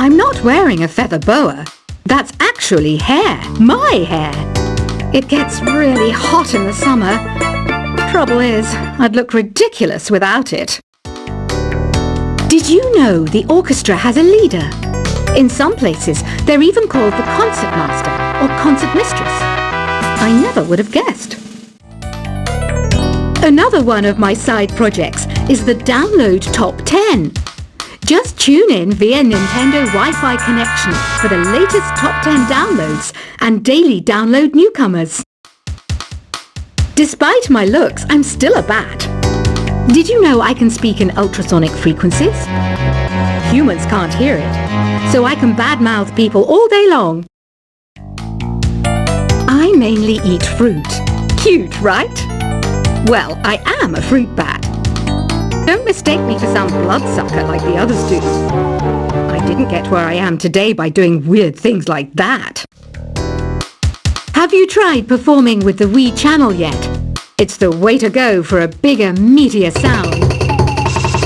I'm not wearing a feather boa. That's actually hair, my hair. It gets really hot in the summer. Trouble is, I'd look ridiculous without it. Did you know the orchestra has a leader? In some places, they're even called the concert master or concert mistress. I never would have guessed. Another one of my side projects is the Download Top 10. Just tune in via Nintendo Wi-Fi connection for the latest Top 10 downloads and daily download newcomers. Despite my looks, I'm still a bat. Did you know I can speak in ultrasonic frequencies? Humans can't hear it, so I can badmouth people all day long. I mainly eat fruit. Cute, right? Well, I am a fruit bat. Don't mistake me for some bloodsucker like the others do. I didn't get where I am today by doing weird things like that. Have you tried performing with the Wii channel yet? It's the way to go for a bigger, meatier sound.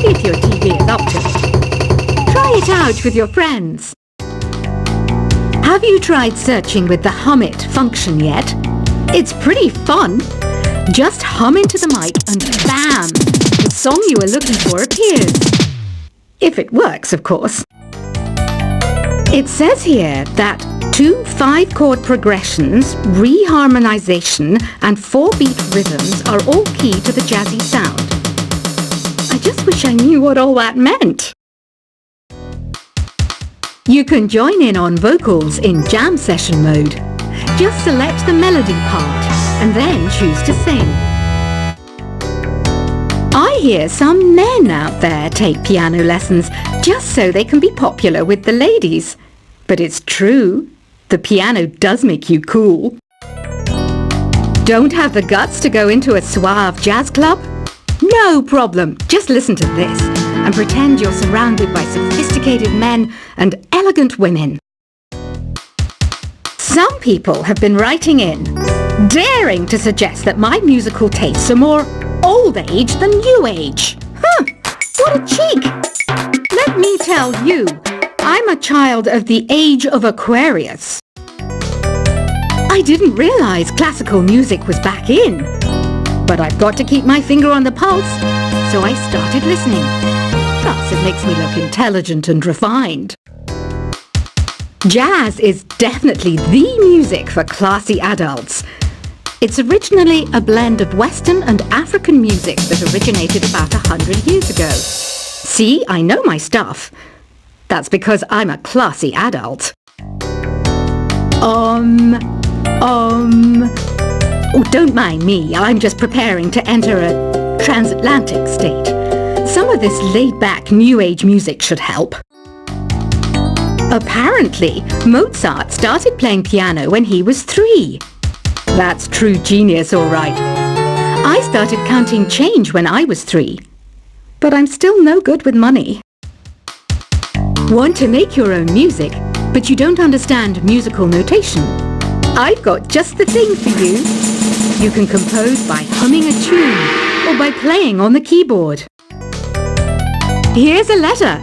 If your TV is up to it. Try it out with your friends. Have you tried searching with the Hum It function yet? It's pretty fun. Just hum into the mic and bam! The song you were looking for appears. If it works, of course. It says here that 2 5-chord progressions, reharmonization and 4-beat rhythms are all key to the jazzy sound. I just wish I knew what all that meant. You can join in on vocals in jam session mode. Just select the melody part and then choose to sing. I hear some men out there take piano lessons just so they can be popular with the ladies. But it's true, the piano does make you cool. Don't have the guts to go into a suave jazz club? No problem, just listen to this and pretend you're surrounded by sophisticated men and elegant women. Some people have been writing in, daring to suggest that my musical tastes are more old age than new age. What a cheek! Let me tell you, I'm a child of the age of Aquarius. I didn't realize classical music was back in, but I've got to keep my finger on the pulse, so I started listening. Plus, it makes me look intelligent and refined. Jazz is definitely the music for classy adults. It's originally a blend of Western and African music that originated about 100 years ago. See, I know my stuff. That's because I'm a classy adult. Oh, don't mind me. I'm just preparing to enter a transatlantic state. Some of this laid-back New Age music should help. Apparently, Mozart started playing piano when he was 3. That's true genius, all right. I started counting change when I was 3. But I'm still no good with money. Want to make your own music, but you don't understand musical notation? I've got just the thing for you. You can compose by humming a tune or by playing on the keyboard. Here's a letter.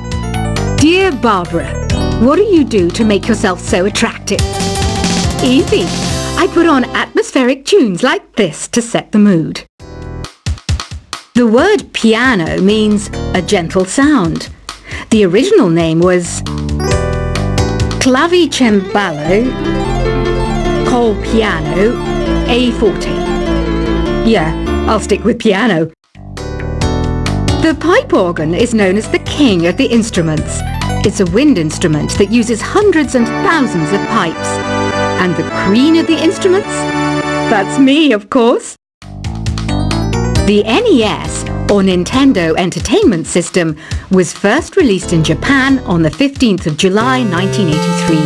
Dear Barbara, what do you do to make yourself so attractive? Easy. I put on atmospheric tunes like this to set the mood. The word piano means a gentle sound. The original name was Clavicembalo col piano A forte. Yeah, I'll stick with piano. The pipe organ is known as the king of the instruments. It's a wind instrument that uses hundreds and thousands of pipes. And the queen of the instruments? That's me, of course. The NES, or Nintendo Entertainment System, was first released in Japan on the 15th of July 1983.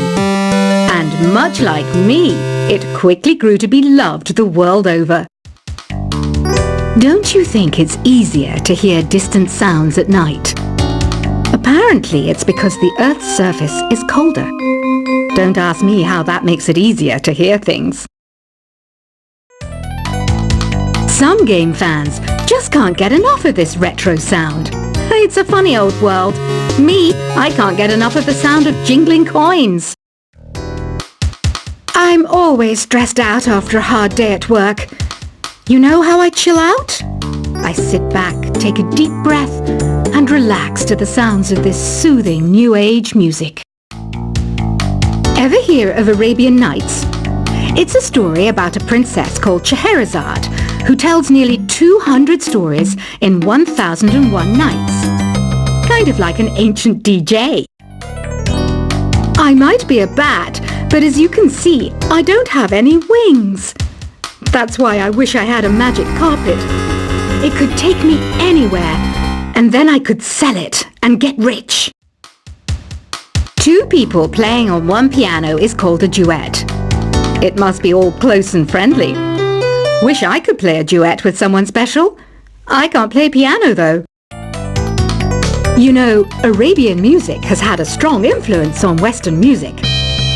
And much like me, it quickly grew to be loved the world over. Don't you think it's easier to hear distant sounds at night? Apparently, it's because the Earth's surface is colder. Don't ask me how that makes it easier to hear things. Some game fans just can't get enough of this retro sound. It's a funny old world. Me, I can't get enough of the sound of jingling coins. I'm always stressed out after a hard day at work. You know how I chill out? I sit back, take a deep breath, and relax to the sounds of this soothing New Age music. Ever hear of Arabian Nights? It's a story about a princess called Scheherazade who tells nearly 200 stories in 1001 nights. Kind of like an ancient DJ. I might be a bat, but as you can see, I don't have any wings. That's why I wish I had a magic carpet. It could take me anywhere, and then I could sell it and get rich. Two people playing on one piano is called a duet. It must be all close and friendly. Wish I could play a duet with someone special. I can't play piano though. You know, Arabian music has had a strong influence on Western music.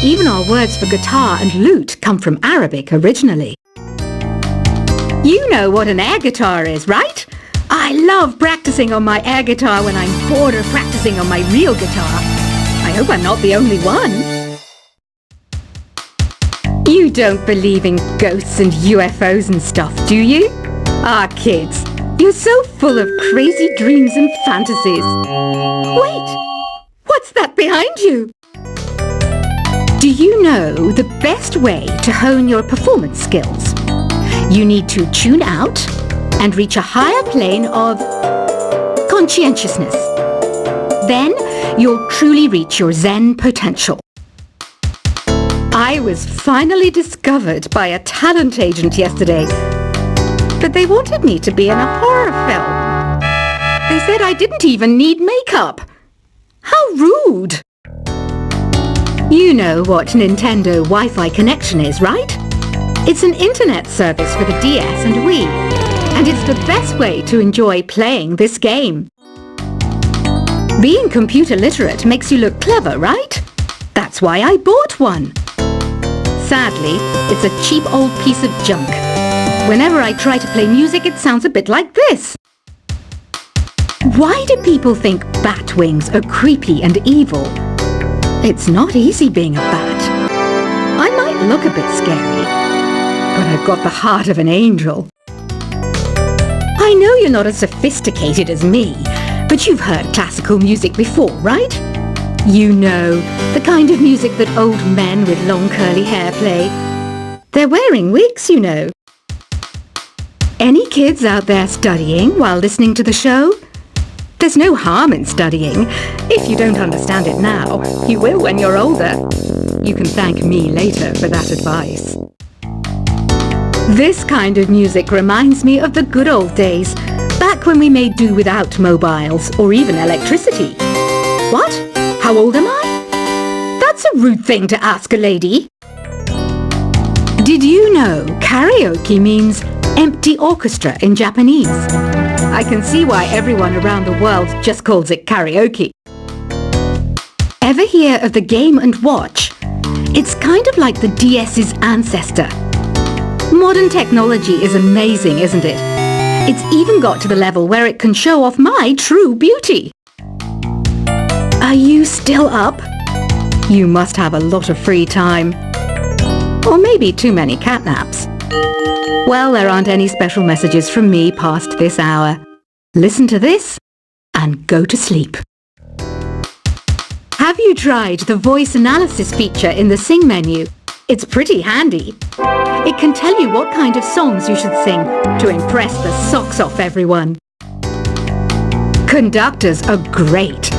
Even our words for guitar and lute come from Arabic originally. You know what an air guitar is, right? I love practicing on my air guitar when I'm bored of practicing on my real guitar. I hope I'm not the only one. You don't believe in ghosts and UFOs and stuff, do you? Ah, kids, you're so full of crazy dreams and fantasies. Wait, what's that behind you? Do you know the best way to hone your performance skills? You need to tune out and reach a higher plane of conscientiousness. Then you'll truly reach your Zen potential. I was finally discovered by a talent agent yesterday, but they wanted me to be in a horror film. They said I didn't even need makeup. How rude! You know what Nintendo Wi-Fi connection is, right? It's an internet service for the DS and Wii, and it's the best way to enjoy playing this game. Being computer literate makes you look clever, right? That's why I bought one. Sadly, it's a cheap old piece of junk. Whenever I try to play music, it sounds a bit like this. Why do people think bat wings are creepy and evil? It's not easy being a bat. I might look a bit scary, but I've got the heart of an angel. I know you're not as sophisticated as me, but you've heard classical music before, right? You know, the kind of music that old men with long curly hair play. They're wearing wigs, you know. Any kids out there studying while listening to the show? There's no harm in studying. If you don't understand it now, you will when you're older. You can thank me later for that advice. This kind of music reminds me of the good old days, back when we made do without mobiles or even electricity. What? How old am I? That's a rude thing to ask a lady. Did you know karaoke means empty orchestra in Japanese? I can see why everyone around the world just calls it karaoke. Ever hear of the Game & Watch? It's kind of like the DS's ancestor. Modern technology is amazing, isn't it? It's even got to the level where it can show off my true beauty. Are you still up? You must have a lot of free time. Or maybe too many catnaps. Well, there aren't any special messages from me past this hour. Listen to this and go to sleep. Have you tried the voice analysis feature in the Sing menu? It's pretty handy. It can tell you what kind of songs you should sing to impress the socks off everyone. Conductors are great.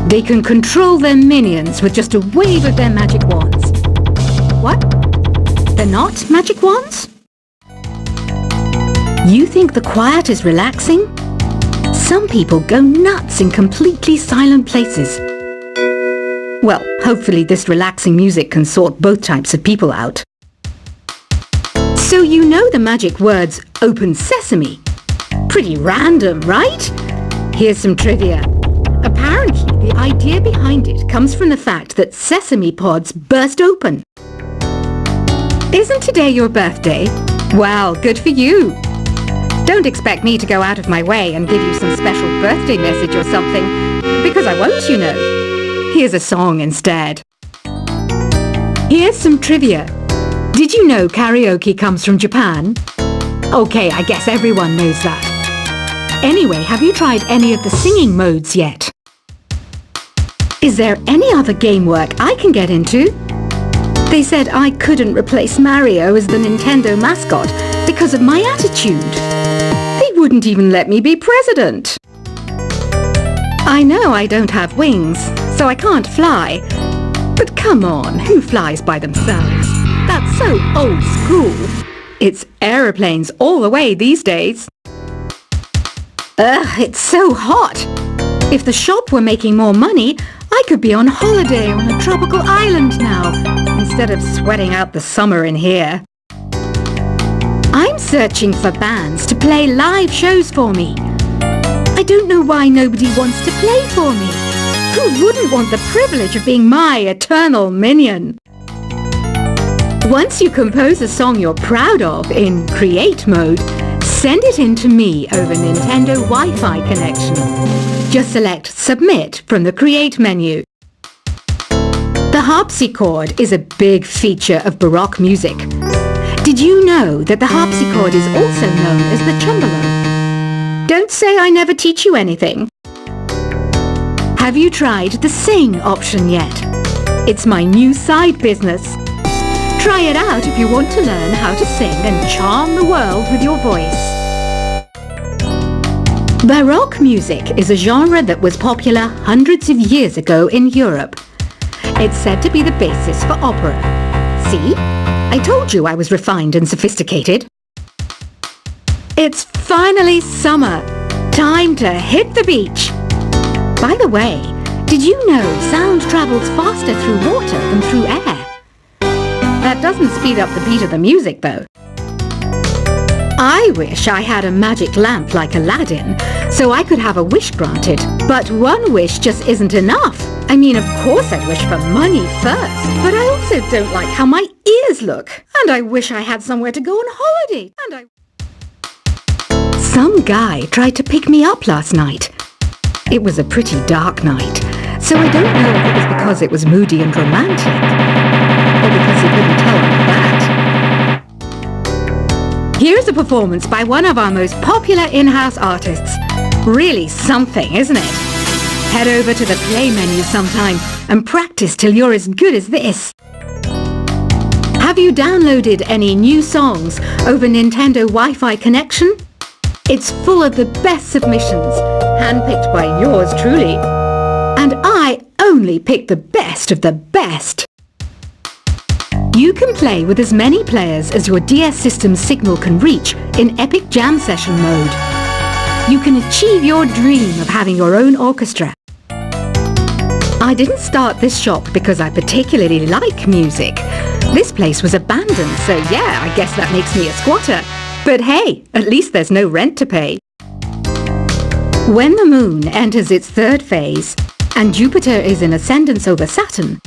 They can control their minions with just a wave of their magic wands. What? They're not magic wands? You think the quiet is relaxing? Some people go nuts in completely silent places. Well, hopefully this relaxing music can sort both types of people out. So you know the magic words open sesame. Pretty random, right? Here's some trivia. Apparently, the idea behind it comes from the fact that sesame pods burst open. Isn't today your birthday? Well, good for you. Don't expect me to go out of my way and give you some special birthday message or something, because I won't, you know. Here's a song instead. Here's some trivia. Did you know karaoke comes from Japan? Okay, I guess everyone knows that. Anyway, have you tried any of the singing modes yet? Is there any other game work I can get into? They said I couldn't replace Mario as the Nintendo mascot because of my attitude. They wouldn't even let me be president. I know I don't have wings, so I can't fly. But come on, who flies by themselves? That's so old school. It's aeroplanes all the way these days. Ugh, it's so hot. If the shop were making more money, I could be on holiday on a tropical island now, instead of sweating out the summer in here. I'm searching for bands to play live shows for me. I don't know why nobody wants to play for me. Who wouldn't want the privilege of being my eternal minion? Once you compose a song you're proud of in Create mode, send it in to me over Nintendo Wi-Fi connection. Just select Submit from the Create menu. The harpsichord is a big feature of Baroque music. Did you know that the harpsichord is also known as the tremolo? Don't say I never teach you anything. Have you tried the Sing option yet? It's my new side business. Try it out if you want to learn how to sing and charm the world with your voice. Baroque music is a genre that was popular hundreds of years ago in Europe. It's said to be the basis for opera. See? I told you I was refined and sophisticated. It's finally summer. Time to hit the beach. By the way, did you know sound travels faster through water than through air? That doesn't speed up the beat of the music, though. I wish I had a magic lamp like Aladdin, so I could have a wish granted. But one wish just isn't enough. I mean, of course I'd wish for money first, but I also don't like how my ears look. And I wish I had somewhere to go on holiday. Some guy tried to pick me up last night. It was a pretty dark night, so I don't know if it was because it was moody and romantic, or because he couldn't tell I'm that. Here's a performance by one of our most popular in-house artists. Really something, isn't it? Head over to the play menu sometime and practice till you're as good as this. Have you downloaded any new songs over Nintendo Wi-Fi connection? It's full of the best submissions, handpicked by yours truly. And I only pick the best of the best. You can play with as many players as your DS system's signal can reach in Epic Jam Session mode. You can achieve your dream of having your own orchestra. I didn't start this shop because I particularly like music. This place was abandoned, so yeah, I guess that makes me a squatter. But hey, at least there's no rent to pay. When the moon enters its third phase and Jupiter is in ascendance over Saturn,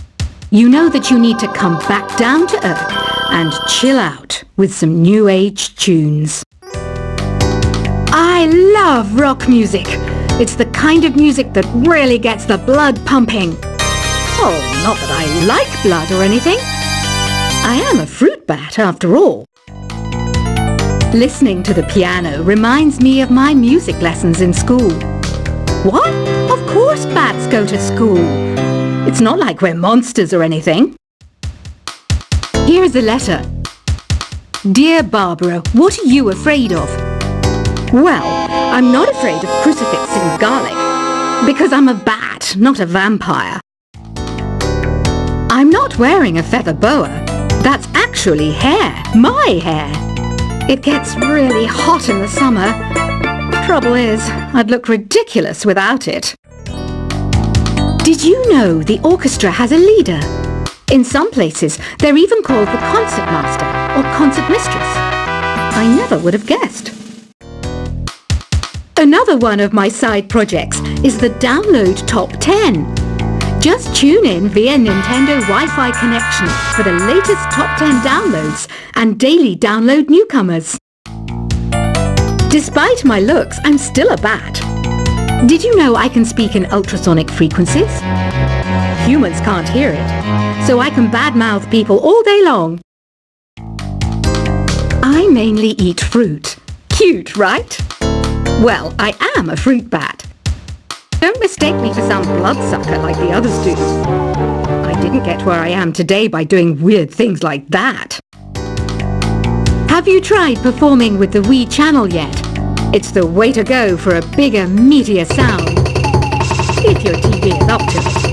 you know that you need to come back down to Earth and chill out with some new age tunes. I love rock music. It's the kind of music that really gets the blood pumping. Oh, not that I like blood or anything. I am a fruit bat after all. Listening to the piano reminds me of my music lessons in school. What? Of course bats go to school. It's not like we're monsters or anything. Here's a letter. Dear Barbara, what are you afraid of? Well, I'm not afraid of crucifix and garlic, because I'm a bat, not a vampire. I'm not wearing a feather boa. That's actually hair, my hair. It gets really hot in the summer. Trouble is, I'd look ridiculous without it. Did you know the orchestra has a leader? In some places, they're even called the concertmaster or concertmistress. I never would have guessed. Another one of my side projects is the Download Top 10. Just tune in via Nintendo Wi-Fi connection for the latest top 10 downloads and daily download newcomers. Despite my looks, I'm still a bat. Did you know I can speak in ultrasonic frequencies? Humans can't hear it, so I can badmouth people all day long. I mainly eat fruit. Cute, right? Well, I am a fruit bat. Don't mistake me for some bloodsucker like the others do. I didn't get where I am today by doing weird things like that. Have you tried performing with the Wii channel yet? It's the way to go for a bigger, meatier sound. If your TV is up to it.